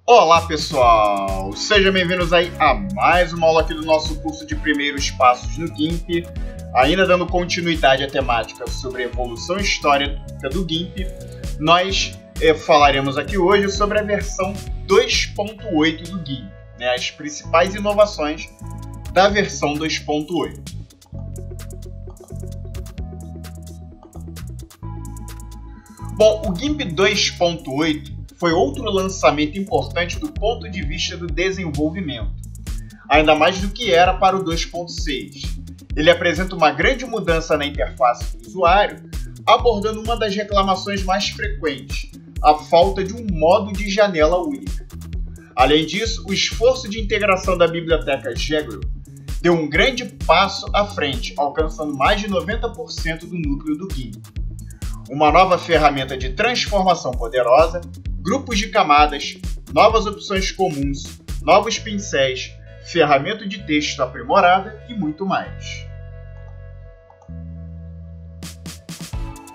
Olá pessoal, sejam bem-vindos aí a mais uma aula aqui do nosso curso de primeiros passos no GIMP. Ainda dando continuidade à temática sobre a evolução histórica do GIMP, nós falaremos aqui hoje sobre a versão 2.8 do GIMP, as principais inovações da versão 2.8. Bom, o GIMP 2.8 foi outro lançamento importante do ponto de vista do desenvolvimento, ainda mais do que era para o 2.6. Ele apresenta uma grande mudança na interface do usuário, abordando uma das reclamações mais frequentes, a falta de um modo de janela única. Além disso, o esforço de integração da biblioteca Jagero deu um grande passo à frente, alcançando mais de 90% do núcleo do GIMP. Uma nova ferramenta de transformação poderosa, grupos de camadas, novas opções comuns, novos pincéis, ferramenta de texto aprimorada e muito mais.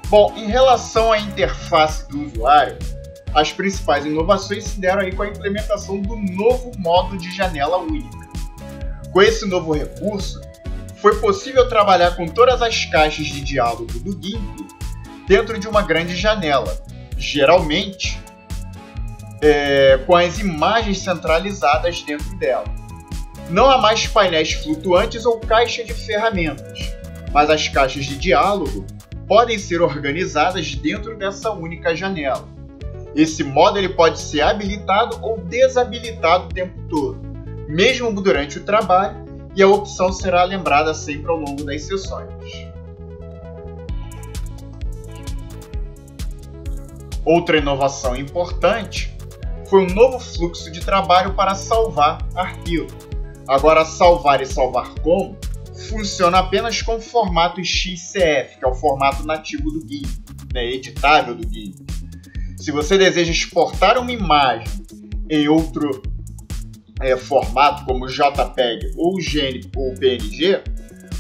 Bom, em relação à interface do usuário, as principais inovações se deram aí com a implementação do novo modo de janela única. Com esse novo recurso, foi possível trabalhar com todas as caixas de diálogo do GIMP dentro de uma grande janela, geralmente com as imagens centralizadas dentro dela. Não há mais painéis flutuantes ou caixa de ferramentas, mas as caixas de diálogo podem ser organizadas dentro dessa única janela. Esse modo ele pode ser habilitado ou desabilitado o tempo todo, mesmo durante o trabalho, e a opção será lembrada sempre ao longo das sessões. Outra inovação importante foi um novo fluxo de trabalho para salvar arquivos. Agora, salvar e salvar como funciona apenas com o formato XCF, que é o formato nativo do GIMP, editável do GIMP. Se você deseja exportar uma imagem em outro formato, como JPEG ou GN ou PNG,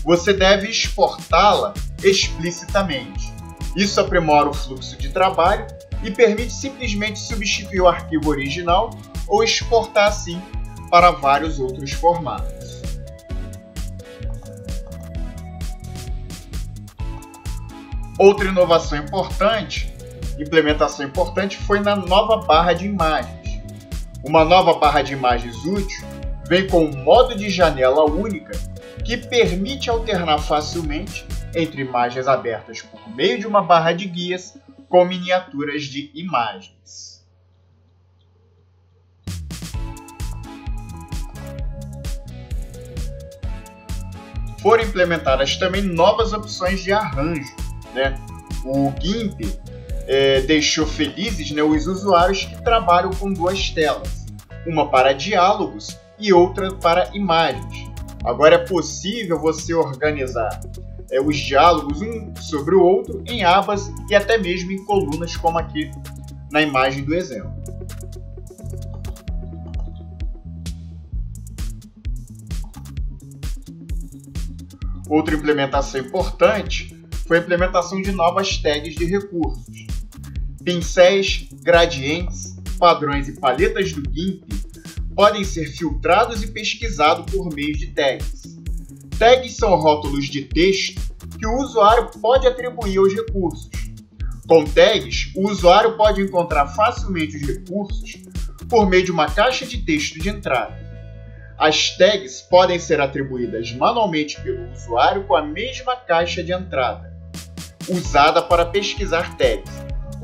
você deve exportá-la explicitamente. Isso aprimora o fluxo de trabalho e permite simplesmente substituir o arquivo original ou exportar assim para vários outros formatos. Outra implementação importante foi na nova barra de imagens. Uma nova barra de imagens útil vem com um modo de janela única que permite alternar facilmente entre imagens abertas por meio de uma barra de guias com miniaturas de imagens. Foram implementadas também novas opções de arranjo. O GIMP deixou felizes os usuários que trabalham com duas telas, uma para diálogos e outra para imagens. Agora é possível você organizar os diálogos um sobre o outro em abas e até mesmo em colunas, como aqui na imagem do exemplo. Outra implementação importante foi a implementação de novas tags de recursos. Pincéis, gradientes, padrões e paletas do GIMP podem ser filtrados e pesquisados por meio de tags. Tags são rótulos de texto que o usuário pode atribuir aos recursos. Com tags, o usuário pode encontrar facilmente os recursos por meio de uma caixa de texto de entrada. As tags podem ser atribuídas manualmente pelo usuário com a mesma caixa de entrada, usada para pesquisar tags,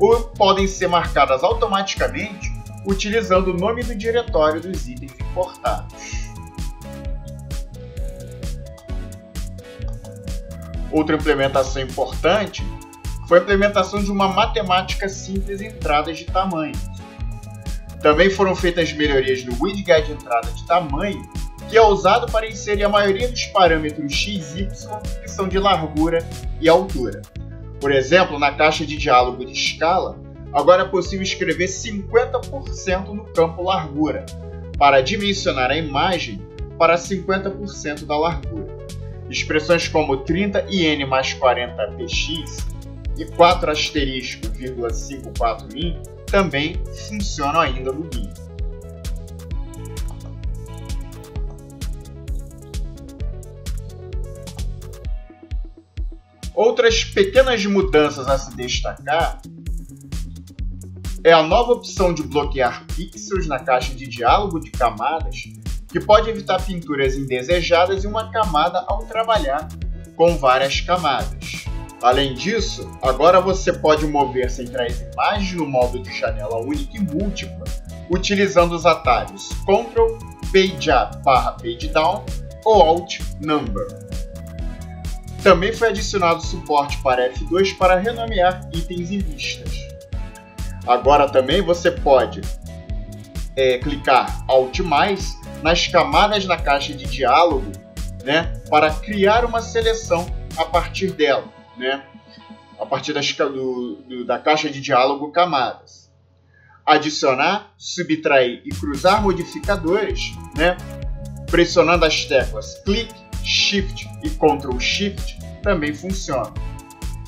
ou podem ser marcadas automaticamente utilizando o nome do diretório dos itens importados. Outra implementação importante foi a implementação de uma matemática simples em entradas de tamanhos. Também foram feitas melhorias no widget de entrada de tamanho, que é usado para inserir a maioria dos parâmetros x e y, que são de largura e altura. Por exemplo, na caixa de diálogo de escala, agora é possível escrever 50% no campo largura, para dimensionar a imagem para 50% da largura. Expressões como 30 in mais 40 px e 4 asterisco, 54 in também funcionam ainda no GIMP. Outras pequenas mudanças a se destacar é a nova opção de bloquear pixels na caixa de diálogo de camadas, que pode evitar pinturas indesejadas em uma camada ao trabalhar com várias camadas. Além disso, agora você pode mover-se entre as imagens no modo de janela única e múltipla, utilizando os atalhos Ctrl, Page Up / Page Down ou Alt Number. Também foi adicionado suporte para F2 para renomear itens e listas. Agora também você pode clicar Alt+, nas camadas na caixa de diálogo, né, para criar uma seleção a partir dela, né, a partir da caixa de diálogo camadas. Adicionar, subtrair e cruzar modificadores, né, pressionando as teclas Click, Shift e Ctrl Shift também funciona.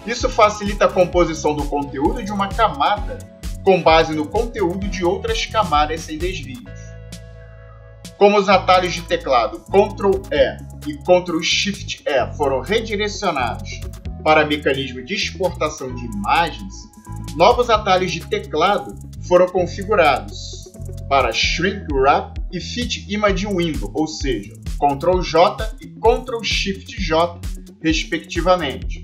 Isso facilita a composição do conteúdo de uma camada com base no conteúdo de outras camadas sem desvios. Como os atalhos de teclado Ctrl E e Ctrl Shift E foram redirecionados para mecanismo de exportação de imagens, novos atalhos de teclado foram configurados para Shrink Wrap e Fit Image Window, ou seja, Ctrl J e Ctrl Shift J, respectivamente.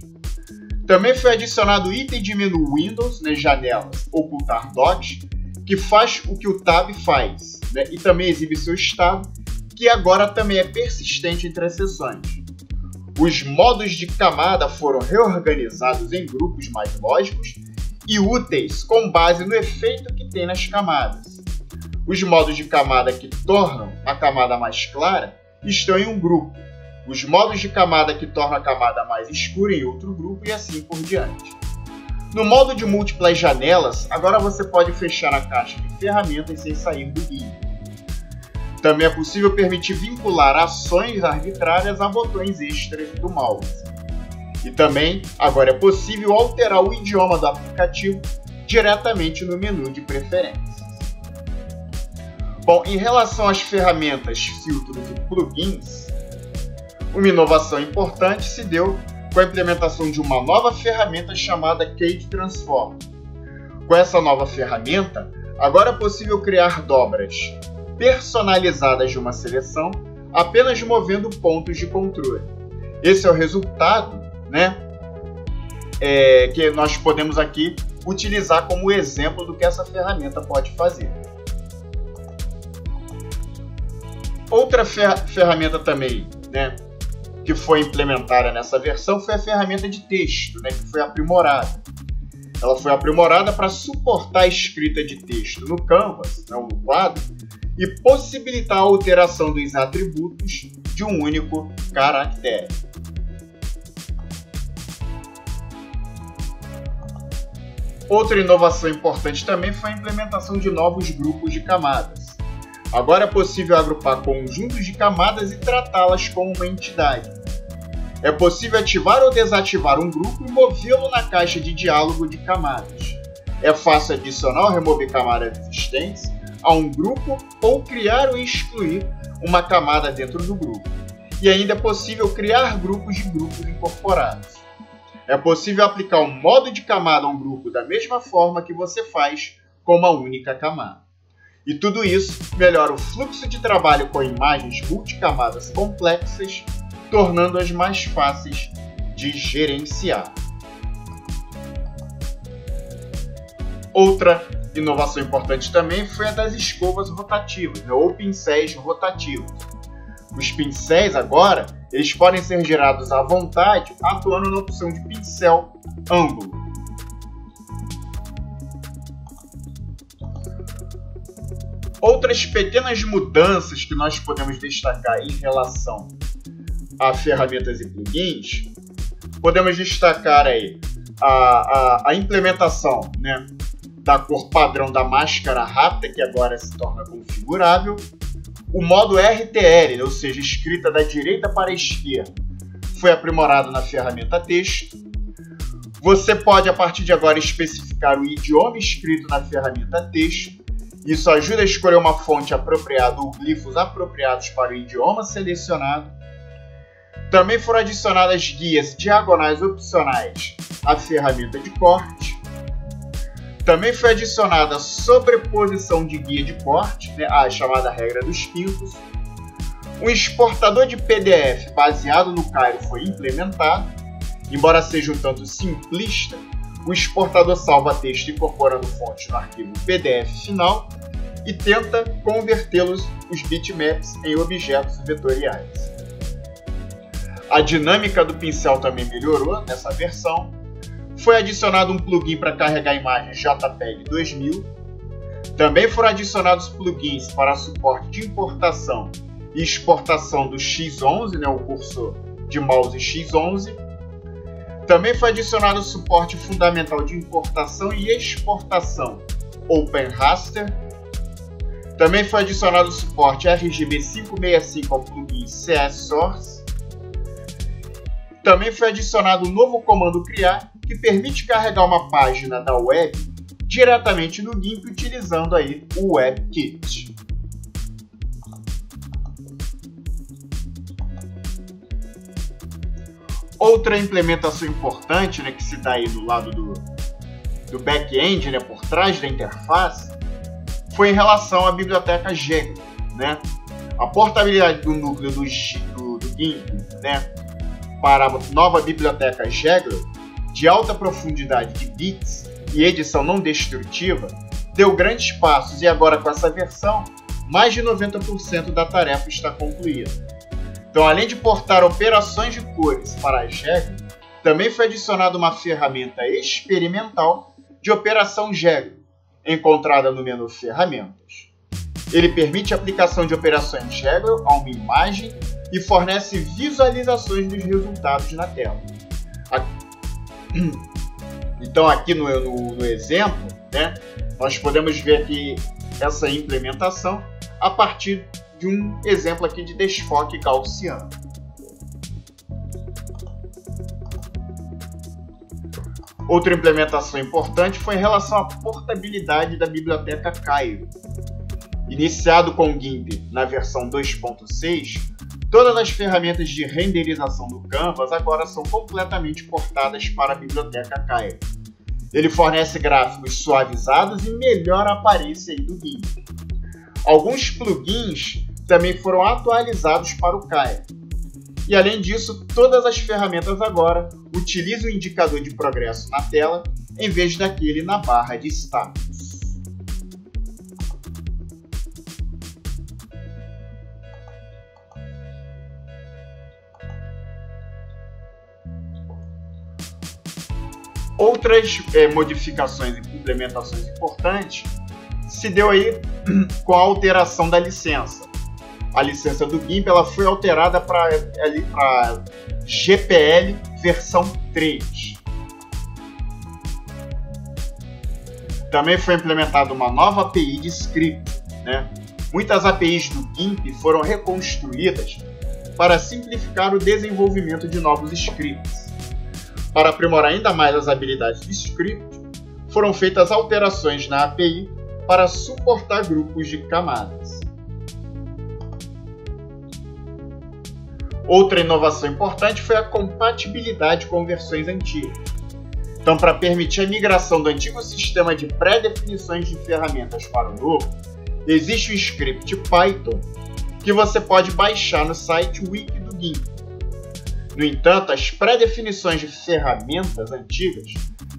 Também foi adicionado o item de menu Windows nas janelas Ocultar Docs, que faz o que o Tab faz, né? E também exibe seu estado, que agora também é persistente entre as sessões. Os modos de camada foram reorganizados em grupos mais lógicos e úteis com base no efeito que tem nas camadas. Os modos de camada que tornam a camada mais clara estão em um grupo. Os modos de camada que tornam a camada mais escura em outro grupo e assim por diante. No modo de múltiplas janelas, agora você pode fechar a caixa de ferramentas sem sair do guia. Também é possível permitir vincular ações arbitrárias a botões extras do mouse. E também, agora é possível alterar o idioma do aplicativo diretamente no menu de preferências. Bom, em relação às ferramentas, filtros e plugins, uma inovação importante se deu com a implementação de uma nova ferramenta chamada Cade Transform. Com essa nova ferramenta, agora é possível criar dobras personalizadas de uma seleção apenas movendo pontos de controle. Esse é o resultado, né, que nós podemos aqui utilizar como exemplo do que essa ferramenta pode fazer. Outra ferramenta também, né, que foi implementada nessa versão foi a ferramenta de texto, né, que foi aprimorada. Ela foi aprimorada para suportar a escrita de texto no Canvas, no quadro, e possibilitar a alteração dos atributos de um único caractere. Outra inovação importante também foi a implementação de novos grupos de camadas. Agora é possível agrupar conjuntos de camadas e tratá-las como uma entidade. É possível ativar ou desativar um grupo e movê-lo na caixa de diálogo de camadas. É fácil adicionar ou remover camadas existentes a um grupo ou criar ou excluir uma camada dentro do grupo. E ainda é possível criar grupos de grupos incorporados. É possível aplicar um modo de camada a um grupo da mesma forma que você faz com uma única camada. E tudo isso melhora o fluxo de trabalho com imagens multicamadas complexas, tornando-as mais fáceis de gerenciar. Outra inovação importante também foi a das escovas rotativas, ou pincéis rotativos. Os pincéis agora eles podem ser gerados à vontade, atuando na opção de pincel ângulo. Outras pequenas mudanças que nós podemos destacar em relação a ferramentas e plugins, podemos destacar aí a implementação, né, da cor padrão da máscara rápida, que agora se torna configurável, o modo RTL, ou seja, escrita da direita para a esquerda, foi aprimorado na ferramenta texto. Você pode, a partir de agora, especificar o idioma escrito na ferramenta texto. Isso ajuda a escolher uma fonte apropriada ou glifos apropriados para o idioma selecionado. Também foram adicionadas guias diagonais opcionais à ferramenta de corte. Também foi adicionada a sobreposição de guia de corte, né, a chamada regra dos quintos. Um exportador de PDF baseado no Cairo foi implementado. Embora seja um tanto simplista, o exportador salva texto incorporando fontes no arquivo PDF final e tenta convertê-los, os bitmaps, em objetos vetoriais. A dinâmica do pincel também melhorou nessa versão. Foi adicionado um plugin para carregar imagens JPEG 2000. Também foram adicionados plugins para suporte de importação e exportação do X11, né, o cursor de mouse X11. Também foi adicionado o suporte fundamental de importação e exportação OpenRaster. Também foi adicionado o suporte RGB 565 ao plugin CS Source. Também foi adicionado um novo comando criar, que permite carregar uma página da web diretamente no GIMP utilizando aí o WebKit. Outra implementação importante, né, que se dá aí do lado do back-end, né, por trás da interface, foi em relação à biblioteca Jekyll, né? A portabilidade do núcleo do GIMP, né, para a nova biblioteca Jekyll, de alta profundidade de bits e edição não destrutiva, deu grandes passos e agora com essa versão, mais de 90% da tarefa está concluída. Então, além de portar operações de cores para a Jekyll, também foi adicionada uma ferramenta experimental de operação Jekyll, encontrada no menu Ferramentas. Ele permite a aplicação de operações Jekyll a uma imagem e fornece visualizações dos resultados na tela. Então, aqui no exemplo, né, nós podemos ver aqui essa implementação a partir de um exemplo aqui de desfoque gaussiano. Outra implementação importante foi em relação à portabilidade da biblioteca Cairo. Iniciado com o GIMP na versão 2.6, todas as ferramentas de renderização do Canvas agora são completamente portadas para a biblioteca Cairo. Ele fornece gráficos suavizados e melhora a aparência do GIMP. Alguns plugins também foram atualizados para o Cairo. E além disso, todas as ferramentas agora utilizam o indicador de progresso na tela em vez daquele na barra de status. Outras modificações e implementações importantes se deu aí com a alteração da licença. A licença do GIMP ela foi alterada para GPL versão 3. Também foi implementada uma nova API de script, né? Muitas APIs do GIMP foram reconstruídas para simplificar o desenvolvimento de novos scripts. Para aprimorar ainda mais as habilidades do script, foram feitas alterações na API para suportar grupos de camadas. Outra inovação importante foi a compatibilidade com versões antigas. Então, para permitir a migração do antigo sistema de pré-definições de ferramentas para o novo, existe um script Python que você pode baixar no site Wiki do GIMP. No entanto, as pré-definições de ferramentas antigas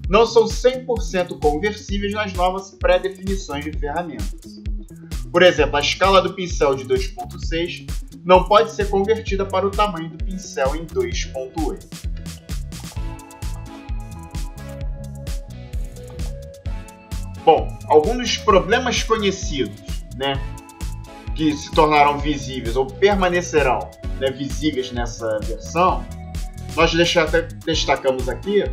não são 100% conversíveis nas novas pré-definições de ferramentas. Por exemplo, a escala do pincel de 2.6 não pode ser convertida para o tamanho do pincel em 2.8. Bom, alguns dos problemas conhecidos, né, que se tornaram visíveis ou permanecerão, né, visíveis nessa versão, nós destacamos aqui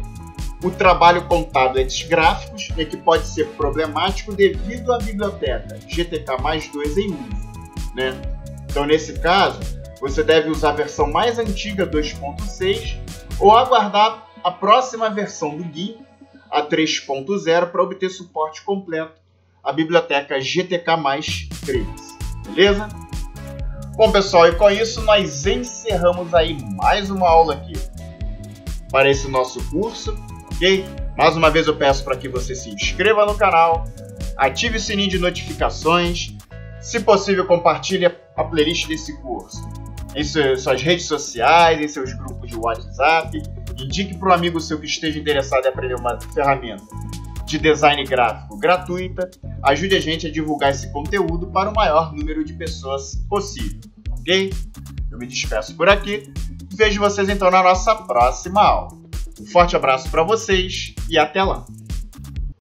o trabalho com tablets gráficos, que pode ser problemático devido à biblioteca GTK+2 em uso, né? Então, nesse caso, você deve usar a versão mais antiga 2.6 ou aguardar a próxima versão do GIMP, a 3.0, para obter suporte completo à biblioteca GTK+3. Beleza? Bom, pessoal, e com isso nós encerramos aí mais uma aula aqui para esse nosso curso, ok? Mais uma vez eu peço para que você se inscreva no canal, ative o sininho de notificações, se possível compartilhe a playlist desse curso em suas redes sociais, em seus grupos de WhatsApp, indique para um amigo seu que esteja interessado em aprender uma ferramenta de design gráfico gratuita, ajude a gente a divulgar esse conteúdo para o maior número de pessoas possível, ok? Eu me despeço por aqui e vejo vocês então na nossa próxima aula. Um forte abraço para vocês e até lá!